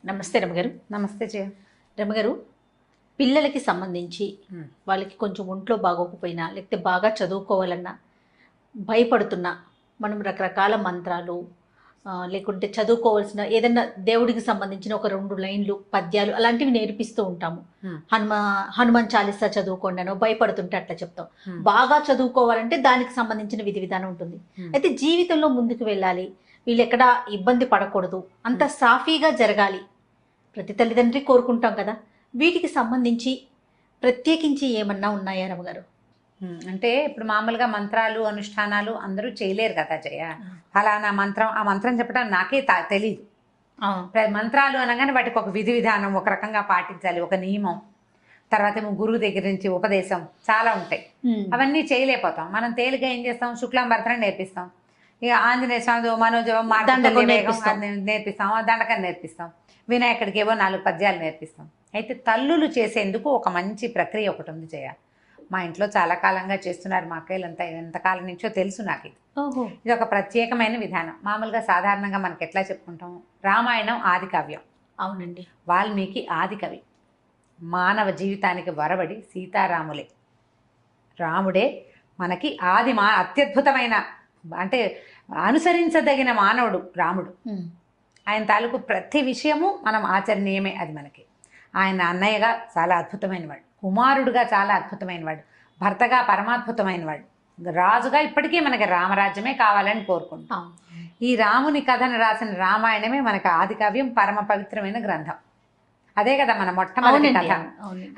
నమస్తే రమగారు. నమస్తే జయ. రమగారు, పిల్లలకి సంబంధించి వాళ్ళకి కొంచెం ఒంట్లో బాగోకపోయినా లేకపోతే బాగా చదువుకోవాలన్నా భయపడుతున్నా మనం రకరకాల మంత్రాలు లేకుంటే చదువుకోవాల్సిన ఏదైనా దేవుడికి సంబంధించిన ఒక 2 లైన్లు పద్యాలు అలాంటివి నేర్పిస్తూ ఉంటాము. హనుమాన్ చాలీసా చదువుకోండి అనో భయపడుతుంటే అట్లా చెప్తాం. బాగా చదువుకోవాలంటే దానికి సంబంధించిన విధి విధానం ఉంటుంది. అయితే జీవితంలో ముందుకు వెళ్ళాలి, వీళ్ళు ఎక్కడా ఇబ్బంది పడకూడదు, అంత సాఫీగా జరగాలి, ప్రతి తల్లిదండ్రి కోరుకుంటాం కదా. వీటికి సంబంధించి ప్రత్యేకించి ఏమన్నా ఉన్నాయా రమగారు? అంటే ఇప్పుడు మామూలుగా మంత్రాలు అనుష్ఠానాలు అందరూ చేయలేరు కదా జయ. ఫలానా మంత్రం, ఆ మంత్రం చెప్పడం నాకే తెలీదు. మంత్రాలు అనగానే వాటికి ఒక విధి విధానం, ఒక రకంగా పాటించాలి, ఒక నియమం, తర్వాత ఏమో గురువు దగ్గర నుంచి ఉపదేశం చాలా ఉంటాయి. అవన్నీ చేయలేకపోతాం. మనం తేలిగా ఏం చేస్తాం, శుక్లాంబరతనం నేర్పిస్తాం, ఇక ఆంజనేయ స్వామి మనోజవం నేర్పిస్తాం, దండకం నేర్పిస్తాం, వినాయకుడికి ఏవో 4 పద్యాలు నేర్పిస్తాం. అయితే తల్లులు చేసేందుకు ఒక మంచి ప్రక్రియ ఒకటి ఉంది జయ. మా ఇంట్లో చాలా కాలంగా చేస్తున్నారు మా అక్కయ్యలంతా, ఎంతకాలం నుంచో తెలుసు నాకు. ఇది ఒక ప్రత్యేకమైన విధానం. మామూలుగా సాధారణంగా మనకి ఎట్లా చెప్పుకుంటాం, రామాయణం ఆది కావ్యం. అవునండి. వాల్మీకి ఆది కవి. మానవ జీవితానికి వరబడి సీతారాములే, రాముడే మనకి అత్యద్భుతమైన, అంటే అనుసరించదగిన మానవుడు రాముడు. ఆయన తాలూకు ప్రతి విషయము మనం ఆచరణీయమే. అది మనకి ఆయన అన్నయ్యగా చాలా అద్భుతమైన వాడు, కుమారుడుగా చాలా అద్భుతమైన వాడు, భర్తగా పరమాద్భుతమైన వాడు, రాజుగా ఇప్పటికీ మనకి రామరాజ్యమే కావాలని కోరుకుంటాం. ఈ రాముని కథను రాసిన రామాయణమే మనకి ఆది కావ్యం, పరమ పవిత్రమైన గ్రంథం. అదే కదా మన మొట్టమొదటి కథ.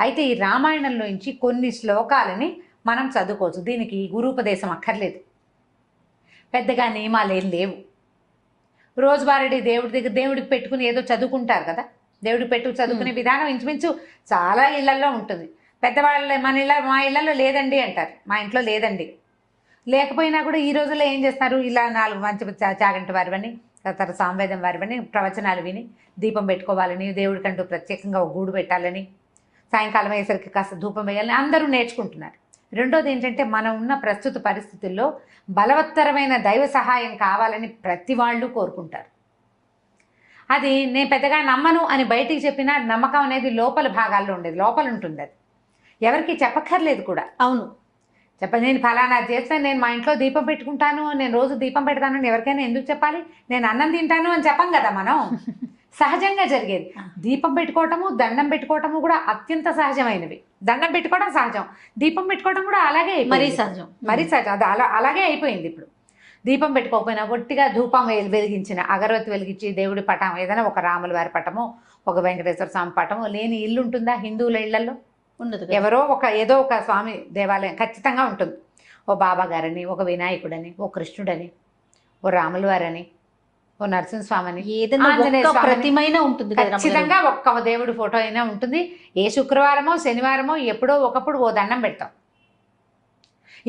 అయితే ఈ రామాయణంలోంచి కొన్ని శ్లోకాలని మనం చదువుకోవచ్చు. దీనికి గురూపదేశం అక్కర్లేదు, పెద్దగా నియమాలు ఏం లేవు. రోజువారీ దేవుడికి పెట్టుకుని ఏదో చదువుకుంటారు కదా, దేవుడికి చదువుకునే విధానం ఇంచుమించు చాలా ఇళ్లలో ఉంటుంది. పెద్దవాళ్ళ మా ఇళ్లలో లేదండి అంటారు, మా ఇంట్లో లేదండి. లేకపోయినా కూడా ఈ రోజుల్లో ఏం చేస్తారు, ఇలా 4 మంచి చాగంటి వారివని, తర్వాత సామవేదం వారివని ప్రవచనాలు విని దీపం పెట్టుకోవాలని, దేవుడికంటూ ప్రత్యేకంగా ఒక గూడు పెట్టాలని, సాయంకాలం అయ్యేసరికి కాస్త ధూపం వేయాలని అందరూ నేర్చుకుంటున్నారు. రెండోది ఏంటంటే, మనం ఉన్న ప్రస్తుత పరిస్థితుల్లో బలవత్తరమైన దైవ సహాయం కావాలని ప్రతి వాళ్ళు కోరుకుంటారు. అది నేను పెద్దగా నమ్మను అని బయటికి చెప్పినా నమ్మకం అనేది లోపల భాగాల్లో ఉండేది, లోపల ఉంటుంది. అది ఎవరికి చెప్పక్కర్లేదు కూడా. అవును, నేను ఫలానా చేస్తాను, నేను మా ఇంట్లో దీపం పెట్టుకుంటాను, నేను రోజు దీపం పెడతాను అని ఎవరికైనా ఎందుకు చెప్పాలి? నేను అన్నం తింటాను అని చెప్పం కదా మనం. సహజంగా జరిగేది. దీపం పెట్టుకోవటము, దండం పెట్టుకోవటము కూడా అత్యంత సహజమైనవి. దండం పెట్టుకోవడం సహజం, దీపం పెట్టుకోవడం కూడా అలాగే మరీ సహజం. అది అలాగే అయిపోయింది. ఇప్పుడు దీపం పెట్టుకోకపోయినా ఒట్టిగా ధూపం వెలిగించిన, అగరవత్తి వెలిగించి దేవుడి పటం, ఏదైనా ఒక రాముల వారి పటమో, ఒక వెంకటేశ్వర స్వామి పటమో లేని ఇల్లు ఉంటుందా? హిందువుల ఇళ్లలో ఉండదు. ఎవరో ఏదో ఒక స్వామి దేవాలయం ఖచ్చితంగా ఉంటుంది. ఓ బాబా గారని, ఒక వినాయకుడని, ఓ కృష్ణుడని, ఓ రాముల వారని, ఓ నరసింహస్వామిని, ప్రతిమైనా ఉంటుంది. ఖచ్చితంగా ఒక్క దేవుడి ఫోటో అయినా ఉంటుంది. ఏ శుక్రవారమో శనివారమో ఎప్పుడో ఒకప్పుడు ఓ దండం పెడతాం.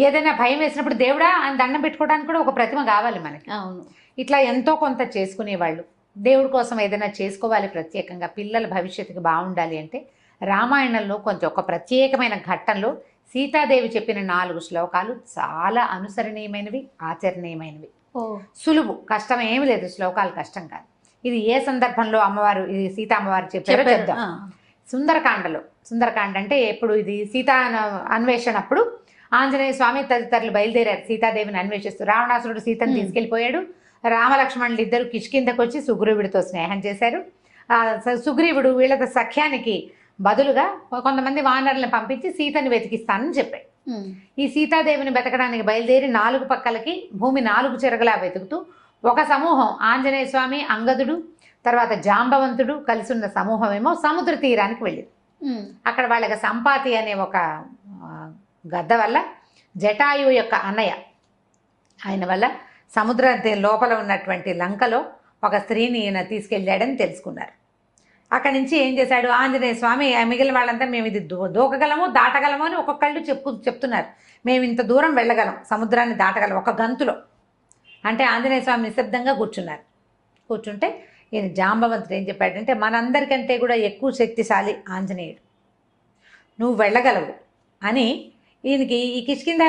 ఏదైనా భయం వేసినప్పుడు దేవుడా అని దండం పెట్టుకోవడానికి కూడా ఒక ప్రతిమ కావాలి మనకి. అవును. ఇట్లా ఎంతో కొంత చేసుకునేవాళ్ళు. దేవుడి కోసం ఏదైనా చేసుకోవాలి ప్రత్యేకంగా, పిల్లల భవిష్యత్తుకి బాగుండాలి అంటే రామాయణంలో కొంచెం ఒక ప్రత్యేకమైన ఘట్టంలో సీతాదేవి చెప్పిన 4 శ్లోకాలు చాలా అనుసరణీయమైనవి, ఆచరణీయమైనవి. సులువు, కష్టం ఏమి లేదు. శ్లోకాలు కష్టం కాదు. ఇది ఏ సందర్భంలో అమ్మవారు, ఇది సీతా అమ్మవారు చెప్పారో చెప్దాం. సుందరకాండ అంటే ఎప్పుడు, ఇది సీతా అన్వేషణప్పుడు ఆంజనేయ స్వామి తదితరులు బయలుదేరారు సీతాదేవిని అన్వేషిస్తూ. రావణాసురుడు సీతను తీసుకెళ్లిపోయాడు. రామలక్ష్మణులు ఇద్దరు కిష్కిందకు వచ్చి సుగ్రీవుడితో స్నేహం చేశారు. సుగ్రీవుడు వీళ్ళ సఖ్యానికి బదులుగా కొంతమంది వానరులను పంపించి సీతని వెతికిస్తానని చెప్పాడు. ఈ సీతాదేవిని వెతకడానికి బయలుదేరి 4 పక్కలకి భూమి 4 చెరగలా వెతుకుతూ ఒక సమూహం, ఆంజనేయ స్వామి, అంగదుడు, తర్వాత జాంబవంతుడు కలిసి ఉన్న సమూహం ఏమో సముద్ర తీరానికి వెళ్ళింది. అక్కడ వాళ్ళకి సంపాతి అనే ఒక గద్ద వల్ల, జటాయువు యొక్క అన్నయ్య ఆయన వల్ల సముద్ర లోపల ఉన్నటువంటి లంకలో ఒక స్త్రీని ఈయన తీసుకెళ్ళాడని తెలుసుకున్నారు. అక్కడి నుంచి ఏం చేశాడు ఆంజనేయ స్వామి, మిగిలిన వాళ్ళంతా మేము ఇది దూకగలము, దాటగలము అని ఒక్కొక్కళ్ళు చెప్తున్నారు. మేము ఇంత దూరం వెళ్ళగలం, సముద్రాన్ని దాటగలం ఒక గంతులో అంటే. ఆంజనేయ స్వామి నిశ్శబ్దంగా కూర్చుంటే ఈయన జాంబవంతుడు ఏం చెప్పాడంటే, మనందరికంటే కూడా ఎక్కువ శక్తిశాలి ఆంజనేయుడు, నువ్వు వెళ్ళగలవు అని. ఈయనకి ఈ కిష్కింద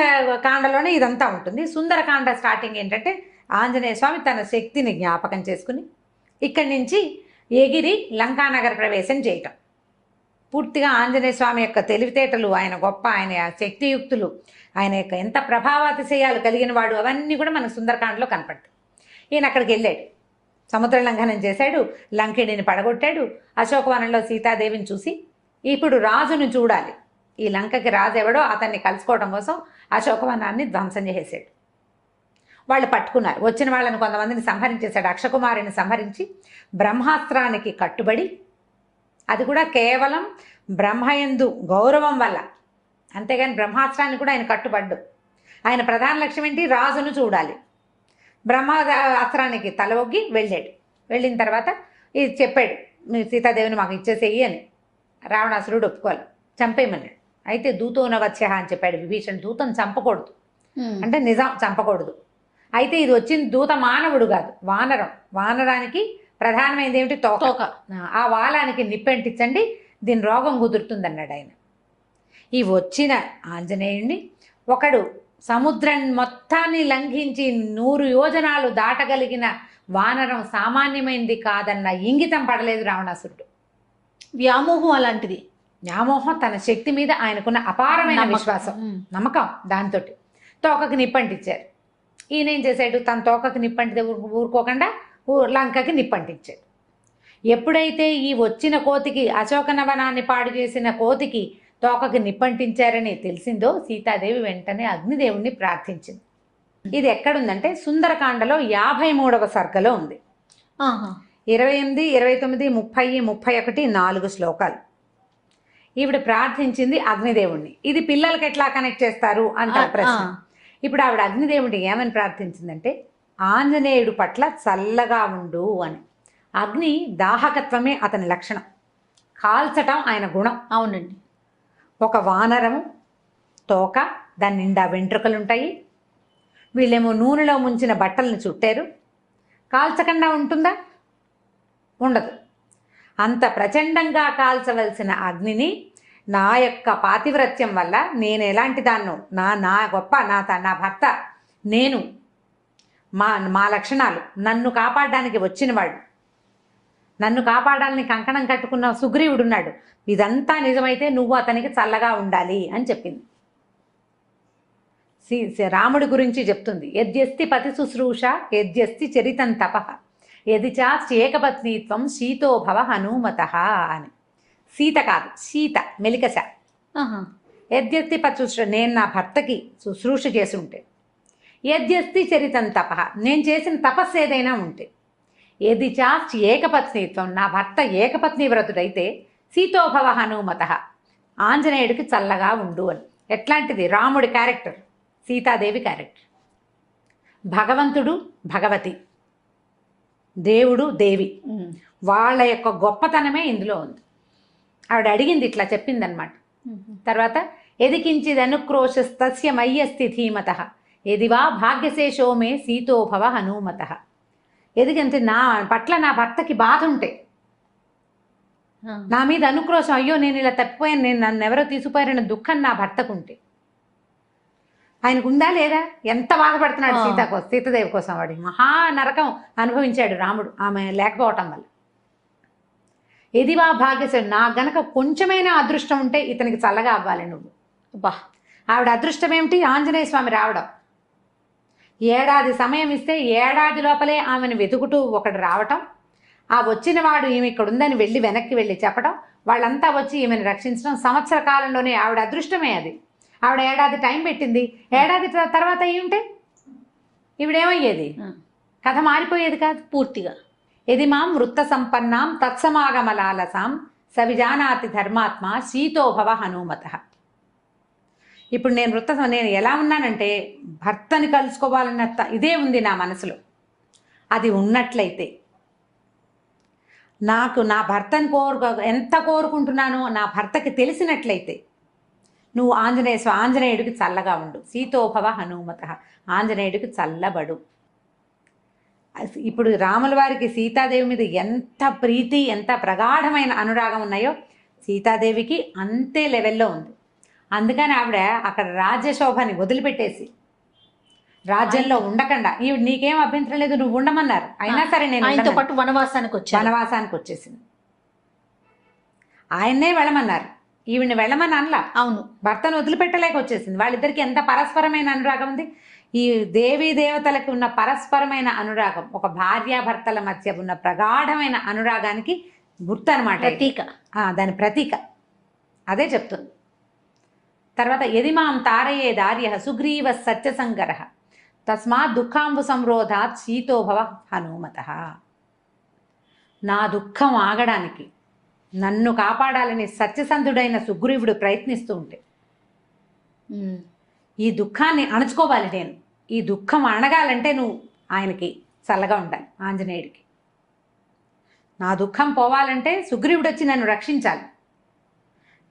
కాండలోనే ఇదంతా ఉంటుంది. సుందరకాండ స్టార్టింగ్ ఏంటంటే, ఆంజనేయ స్వామి తన శక్తిని జ్ఞాపకం చేసుకుని ఇక్కడి నుంచి ఎగిరి లంకానగర ప్రవేశం చేయటం. పూర్తిగా ఆంజనేయ స్వామి యొక్క తెలివితేటలు, ఆయన గొప్ప, ఆయన శక్తియుక్తులు, ఆయన యొక్క ఎంత ప్రభావాతిశయాలు కలిగిన వాడు, అవన్నీ కూడా మనకు సుందరకాండలో కనపడతాయి. ఈయన అక్కడికి వెళ్ళాడు, సముద్ర లంఘనం చేశాడు, లంకిణిని పడగొట్టాడు. అశోకవనంలో సీతాదేవిని చూసి ఇప్పుడు రాజును చూడాలి, ఈ లంకకి రాజు ఎవడో అతన్ని కలుసుకోవడం కోసం అశోకవనాన్ని ధ్వంసం చేసేసాడు. వాళ్ళు పట్టుకున్నారు. వచ్చిన వాళ్ళని కొంతమందిని సంహరించేశాడు. అక్షకుమారిని సంహరించి బ్రహ్మాస్త్రానికి కట్టుబడి, అది కూడా కేవలం బ్రహ్మయందు గౌరవం వల్ల, అంతేగాని బ్రహ్మాస్త్రాన్ని కూడా ఆయన కట్టుబడ్డు. ఆయన ప్రధాన లక్ష్యం ఏంటి? రాజును చూడాలి. బ్రహ్మాస్త్రానికి తల ఒగ్గి వెళ్ళాడు. వెళ్ళిన తర్వాత ఇది చెప్పాడు, మీ సీతాదేవిని మాకు ఇచ్చేసేయి అని. రావణాసురుడు ఒప్పుకోవాలి, చంపేయమన్నాడు. అయితే దూతోన వచ్చే అని చెప్పాడు విభీషణ్. దూతను చంపకూడదు అంటే నిజం, చంపకూడదు. అయితే ఇది వచ్చింది దూత మానవుడు కాదు, వానరం. వానరానికి ప్రధానమైనది ఏమిటి? తోక. ఆ వాలానికి నిప్పంటించండి, దీని రోగం కుదురుతుందన్నాడు ఆయన. ఈ వచ్చిన ఆంజనేయుడిని ఒకడు సముద్రం మొత్తాన్ని లంఘించి 100 యోజనాలు దాటగలిగిన వానరం సామాన్యమైనది కాదన్న ఇంగితం పడలేదు రావణాసురుడు. వ్యామోహం అలాంటిది. వ్యామోహం, తన శక్తి మీద ఆయనకున్న అపారమైన విశ్వాసం, నమ్మకం, దాంతో తోకకి నిప్పంటించారు. ఈయన ఏం చేశాడు? తన తోకకి నిప్పంటితే ఊరుకోకుండా లంకకి నిప్పంటించాడు. ఎప్పుడైతే ఈ వచ్చిన కోతికి, అశోకనవనాన్ని పాడు చేసిన కోతికి తోకకి నిప్పంటించారని తెలిసిందో సీతాదేవి వెంటనే అగ్నిదేవుణ్ణి ప్రార్థించింది. ఇది ఎక్కడుందంటే సుందరకాండలో 53వ సర్గలో ఉంది. 28, 29, 30, 31 4 శ్లోకాలు. ఈవిడ ప్రార్థించింది అగ్నిదేవుణ్ణి. ఇది పిల్లలకి ఎట్లా కనెక్ట్ చేస్తారు అంటారు ప్రశ్న. ఇప్పుడు ఆవిడ అగ్నిదేవుడిని ఏమని ప్రార్థించిందంటే, ఆంజనేయుడు పట్ల చల్లగా ఉండు అని. అగ్ని దాహకత్వమే అతని లక్షణం, కాల్చటం ఆయన గుణం. అవునండి. ఒక వానరము తోక, దాని నిండా వెంట్రుకలుంటాయి. వీళ్ళేమో నూనెలో ముంచిన బట్టలను చుట్టారు. కాల్చకుండా ఉంటుందా? ఉండదు. అంత ప్రచండంగా కాల్చవలసిన అగ్నిని నా యొక్క పాతివ్రత్యం వల్ల, నేను ఎలాంటి దాన్నో, నా గొప్ప, నా భర్త, నేను, మా లక్షణాలు, నన్ను కాపాడడానికి వచ్చినవాడు, నన్ను కాపాడాలని కంకణం కట్టుకున్న సుగ్రీవుడున్నాడు, ఇదంతా నిజమైతే నువ్వు అతనికి చల్లగా ఉండాలి అని చెప్పింది. రాముడి గురించి చెప్తుంది. యద్యస్తి పతి శుశ్రూష యద్యస్తి చరితం తపః యది చాస్తి ఏకపత్నీత్వం శీతో భవ హనుమత అని. సీత కాదు, సీత మెలికశ. యద్యస్తి పతి శుశ్రూష, నేను నా భర్తకి శుశ్రూష చేసి ఉంటే, యద్యస్తి చరితం తపః, నేను చేసిన తపస్సు ఏదైనా ఉంటే, యది చాస్తి ఏకపత్నీత్వం, నా భర్త ఏకపత్ని వ్రతుడైతే, సీతోభవ హనుమత, ఆంజనేయుడికి చల్లగా ఉండు అని. ఎట్లాంటిది? రాముడి క్యారెక్టర్, సీతాదేవి క్యారెక్టర్. భగవంతుడు భగవతి, దేవుడు దేవి, వాళ్ళ యొక్క గొప్పతనమే ఇందులో ఉంది. ఆవిడ అడిగింది, ఇట్లా చెప్పిందనమాట. తర్వాత ఎదికించిది అనుక్రోశస్తస్య మయ్యస్తి ధీమత ఎదివా భాగ్యశేషో మే సీతోభవ హనుమత. ఎదిగంటే నా పట్ల నా భర్తకి బాధ ఉంటే, నా మీద అనుక్రోశం, అయ్యో నేను ఇలా తప్పిపోయాను, నేను నన్ను ఎవరో తీసుకుపోయారన్న దుఃఖం నా భర్తకు ఉంటే, ఆయనకు ఉందా లేదా? ఎంత బాధపడుతున్నాడు సీతాదేవి కోసం. వాడి మహా నరకం అనుభవించాడు రాముడు ఆమె లేకపోవటం వల్ల. ఎదివా భాగ్యశేషం, నా గనక కొంచెమైనా అదృష్టం ఉంటే ఇతనికి చల్లగా అవ్వాలి నువ్వు. బా, ఆవిడ అదృష్టం ఏమిటి? ఆంజనేయ స్వామి రావడం. ఏడాది సమయం ఇస్తే ఏడాది లోపలే ఆమెను వెతుకుతూ ఒకడు రావటం, ఆ వచ్చిన వాడు ఈమె ఇక్కడ ఉందని వెనక్కి వెళ్ళి చెప్పడం, వాళ్ళంతా వచ్చి ఈమెను రక్షించడం. సంవత్సర కాలంలోనే ఆవిడ అదృష్టమే అది. ఆవిడ ఏడాది టైం పెట్టింది. ఏడాది తర్వాత అయ్యి ఉంటే ఈవిడేమయ్యేది? కథ మారిపోయేది కాదు పూర్తిగా. ఎది మాం వృత్త సంపన్నాం తత్సమాగమలాలసాం సవిజానాతి ధర్మాత్మ శీతోభవ హనుమత. ఇప్పుడు నేను ఎలా ఉన్నానంటే, భర్తని కలుసుకోవాలన్న ఇదే ఉంది నా మనసులో. అది ఉన్నట్లయితే, నాకు నా భర్తని ఎంత కోరుకుంటున్నానో నా భర్తకి తెలిసినట్లయితే, నువ్వు ఆంజనేయుడికి చల్లగా ఉండు, సీతోభవ హనుమత, ఆంజనేయుడికి చల్లబడు. ఇప్పుడు రాముల వారికి సీతాదేవి మీద ఎంత ప్రీతి, ఎంత ప్రగాఢమైన అనురాగం ఉన్నాయో సీతాదేవికి అంతే లెవెల్లో ఉంది. అందుకని ఆవిడ అక్కడ రాజ్యశోభని వదిలిపెట్టేసి రాజ్యంలో ఉండకుండా ఈవిడ నీకేం అభ్యంతరం లేదు నువ్వు ఉండమన్నారు, అయినా సరే నేను ఆయనతో ఉండనని పాటు వనవాసానికి వచ్చారు. వనవాసానికి వచ్చేసింది. ఆయన్నే వెళ్ళమన్నారు, ఈవిడ్ని వెళ్ళమని అనలా. అవును, భర్తను వదిలిపెట్టలేక వచ్చేసింది. వాళ్ళిద్దరికి ఎంత పరస్పరమైన అనురాగం ఉంది. ఈ దేవీ దేవతలకు ఉన్న పరస్పరమైన అనురాగం ఒక భార్యాభర్తల మధ్య ఉన్న ప్రగాఢమైన అనురాగానికి గుర్తు అనమాట, ప్రతీక. దాని ప్రతీక అదే చెప్తుంది. తర్వాత యదిమాం తారయే దార్య సుగ్రీవ సత్యసంగర తస్మాత్ దుఃఖాంబు సంరోధాత్ శీతోభవ హనుమత. నా దుఃఖం ఆగడానికి నన్ను కాపాడాలని సత్యసంధుడైన సుగ్రీవుడు ప్రయత్నిస్తూ ఉంటే ఈ దుఃఖాన్ని అణచుకోవాలి నేను, ఈ దుఃఖం అణగాలంటే నువ్వు ఆయనకి చల్లగా ఉండాలి, ఆంజనేయుడికి. నా దుఃఖం పోవాలంటే సుగ్రీవుడు వచ్చి నన్ను రక్షించాలి.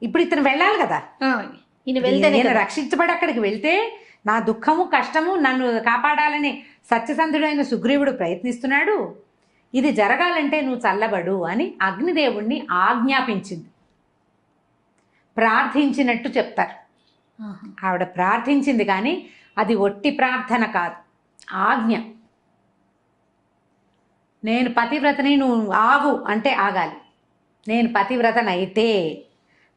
ఇప్పుడు ఇతను వెళ్ళాలి కదా, ఈయన వెళ్తే నేను రక్షించబడి అక్కడికి వెళ్తే నా దుఃఖము కష్టము నన్ను కాపాడాలని సత్యసంధుడైన సుగ్రీవుడు ప్రయత్నిస్తున్నాడు. ఇది జరగాలంటే నువ్వు చల్లబడు అని అగ్నిదేవుణ్ణి ఆజ్ఞాపించింది, ప్రార్థించినట్టు చెప్తారు. ఆవిడ ప్రార్థించింది కానీ అది ఒట్టి ప్రార్థన కాదు, ఆజ్ఞ. నేను పతివ్రతని, నువ్వు ఆగు అంటే ఆగాలి. నేను పతివ్రతనైతే,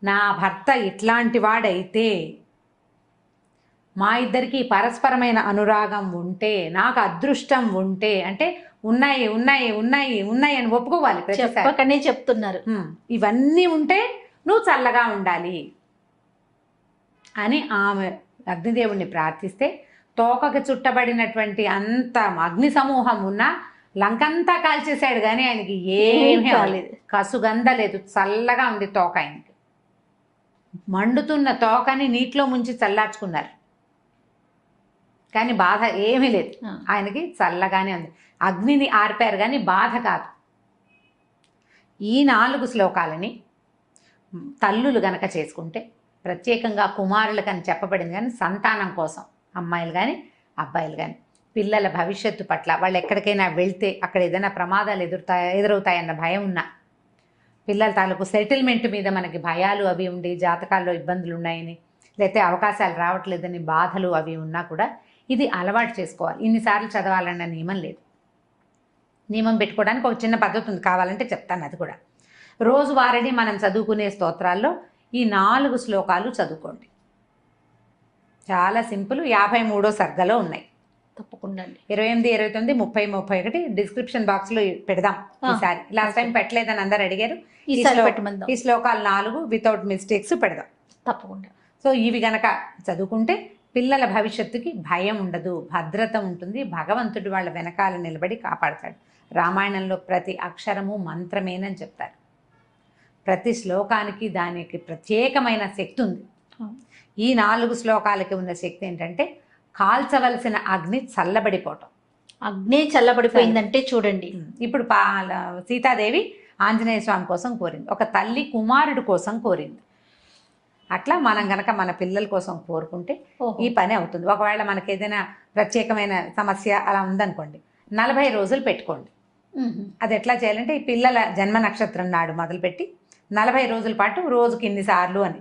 నా భర్త ఇట్లాంటి వాడైతే, మా ఇద్దరికి పరస్పరమైన అనురాగం ఉంటే, నాకు అదృష్టం ఉంటే, అంటే ఉన్నాయి ఉన్నాయి ఉన్నాయి ఉన్నాయి అని ఒప్పుకోవాలి. చెప్పకనే చెప్తున్నారు. ఇవన్నీ ఉంటే నువ్వు చల్లగా ఉండాలి అని ఆమె అగ్నిదేవుణ్ణి ప్రార్థిస్తే తోకకి చుట్టబడినటువంటి అంత అగ్ని సమూహం ఉన్నా లంకంతా కాల్చేశాడు కానీ ఆయనకి ఏమీ కాలేదు, కసుగంధ లేదు, చల్లగా ఉంది తోక. ఆయనకి మండుతున్న తోకని నీటిలో ముంచి చల్లార్చుకున్నారు కానీ బాధ ఏమీ లేదు, ఆయనకి చల్లగానే ఉంది. అగ్నిని ఆర్పారు కానీ బాధ కాదు. ఈ 4 శ్లోకాలని తల్లులు గనక చేసుకుంటే, ప్రత్యేకంగా కుమారులకని చెప్పబడింది కానీ సంతానం కోసం, అమ్మాయిలు కానీ అబ్బాయిలు కానీ పిల్లల భవిష్యత్తు పట్ల, వాళ్ళు ఎక్కడికైనా వెళ్తే అక్కడ ఏదైనా ప్రమాదాలు ఎదురవుతాయన్న భయం ఉన్నా, పిల్లల తాలూకు సెటిల్మెంట్ మీద మనకి భయాలు అవి ఉండి జాతకాల్లో ఇబ్బందులు ఉన్నాయని, లేకపోతే అవకాశాలు రావట్లేదని బాధలు అవి ఉన్నా కూడా ఇది అలవాటు చేసుకోవాలి. ఇన్నిసార్లు చదవాలన్న నియమం లేదు. నియమం పెట్టుకోవడానికి ఒక చిన్న పద్ధతి ఉంది, కావాలంటే చెప్తాను అది కూడా. రోజువారీ మనం చదువుకునే స్తోత్రాల్లో ఈ 4 శ్లోకాలు చదువుకోండి. చాలా సింపుల్. 53వ సర్గలో ఉన్నాయి. తప్పకుండా 28, 29, 30, 31 డిస్క్రిప్షన్ బాక్స్లో పెడదాం ఈసారి. లాస్ట్ టైం పెట్టలేదని అందరు అడిగారు. ఈ శ్లోకాలు 4 వితౌట్ మిస్టేక్స్ పెడదాం తప్పకుండా. సో ఇవి గనక చదువుకుంటే పిల్లల భవిష్యత్తుకి భయం ఉండదు, భద్రత ఉంటుంది. భగవంతుడు వాళ్ళ వెనకాల నిలబడి కాపాడతాడు. రామాయణంలో ప్రతి అక్షరము మంత్రమేనని చెప్తారు. ప్రతి శ్లోకానికి దానికి ప్రత్యేకమైన శక్తి ఉంది. ఈ 4 శ్లోకాలకి ఉన్న శక్తి ఏంటంటే కాల్చవలసిన అగ్ని చల్లబడిపోవటం. అగ్ని చల్లబడిపోయిందంటే చూడండి, ఇప్పుడు సీతాదేవి ఆంజనేయ స్వామి కోసం కోరింది, ఒక తల్లి కుమారుడు కోసం కోరింది. అట్లా మనం గనక మన పిల్లల కోసం కోరుకుంటే ఈ పని అవుతుంది. ఒకవేళ మనకి ఏదైనా ప్రత్యేకమైన సమస్య అలా ఉందనుకోండి, 40 రోజులు పెట్టుకోండి. అది ఎట్లా చేయాలంటే ఈ పిల్లల జన్మ నక్షత్రం నాడు మొదలుపెట్టి 40 రోజుల పాటు రోజుకి ఇన్నిసార్లు అని,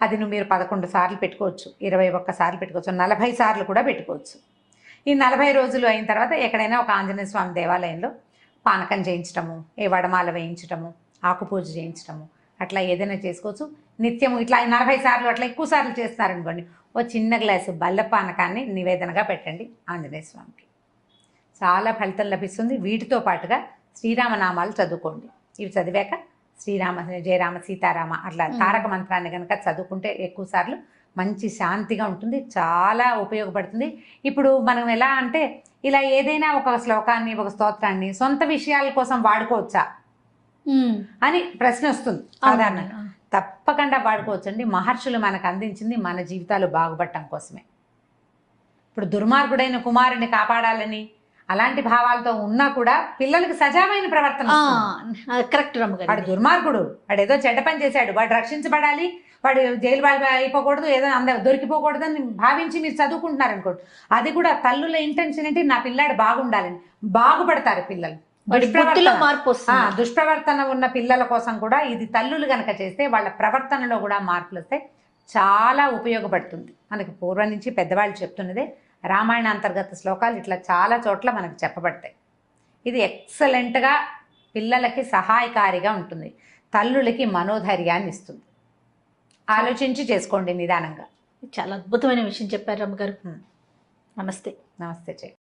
అది మీరు 11 సార్లు పెట్టుకోవచ్చు, 21 సార్లు పెట్టుకోవచ్చు, 40 సార్లు కూడా పెట్టుకోవచ్చు. ఈ 40 రోజులు అయిన తర్వాత ఎక్కడైనా ఒక ఆంజనేయ స్వామి దేవాలయంలో పానకం చేయించటము, ఏ వడమాల వేయించటము, ఆకుపూజ చేయించటము, అట్లా ఏదైనా చేసుకోవచ్చు. నిత్యము ఇట్లా 40 సార్లు అట్లా ఎక్కువ సార్లు చేస్తారనుకోండి, ఓ చిన్న గ్లాసు బల్ల పానకాన్ని నివేదనగా పెట్టండి ఆంజనేయ స్వామికి. చాలా ఫలితం లభిస్తుంది. వీటితో పాటుగా శ్రీరామనామాలు చదువుకోండి. ఇవి చదివాక శ్రీరామ జయరామ సీతారామ అట్లా తారక మంత్రాన్ని కనుక చదువుకుంటే ఎక్కువ సార్లు మంచి శాంతిగా ఉంటుంది, చాలా ఉపయోగపడుతుంది. ఇప్పుడు మనం ఎలా అంటే ఇలా ఏదైనా ఒక శ్లోకాన్ని ఒక స్తోత్రాన్ని సొంత విషయాల కోసం వాడుకోవచ్చా అని ప్రశ్న వస్తుంది సాధారణంగా. తప్పకుండా వాడుకోవచ్చండి. మహర్షులు మనకు అందించింది మన జీవితాలు బాగుపడటం కోసమే. ఇప్పుడు దుర్మార్గుడైన కుమారుని కాపాడాలని అలాంటి భావాలతో ఉన్నా కూడా పిల్లలకి సజావైన ప్రవర్తన. కరెక్ట్. వాడు దుర్మార్గుడు, వాడు ఏదో చెడ్డ పని చేశాడు, వాడు రక్షించబడాలి, వాడు జైలు అయిపోకూడదు, ఏదో దొరికిపోకూడదు అని భావించి మీరు చదువుకుంటున్నారు అనుకోండి, అది కూడా తల్లుల ఇంటెన్షన్ ఏంటి, నా పిల్లాడు బాగుండాలని. బాగుపడతారు పిల్లలు. దుష్ప్రవర్తన ఉన్న పిల్లల కోసం కూడా ఇది తల్లులు గనక చేస్తే వాళ్ళ ప్రవర్తనలో కూడా మార్పులు వస్తే చాలా ఉపయోగపడుతుంది. మనకి పూర్వం నుంచి పెద్దవాళ్ళు చెప్తున్నదే రామాయణ అంతర్గత శ్లోకాలు ఇట్లా చాలా చోట్ల మనకు చెప్పబడతాయి. ఇది ఎక్సలెంట్గా పిల్లలకి సహాయకారిగా ఉంటుంది, తల్లులకి మనోధైర్యాన్ని ఇస్తుంది. ఆలోచించి చేసుకోండి నిదానంగా. చాలా అద్భుతమైన విషయం చెప్పారు రమ్మగారు. నమస్తే. నమస్తే చెయ్యి.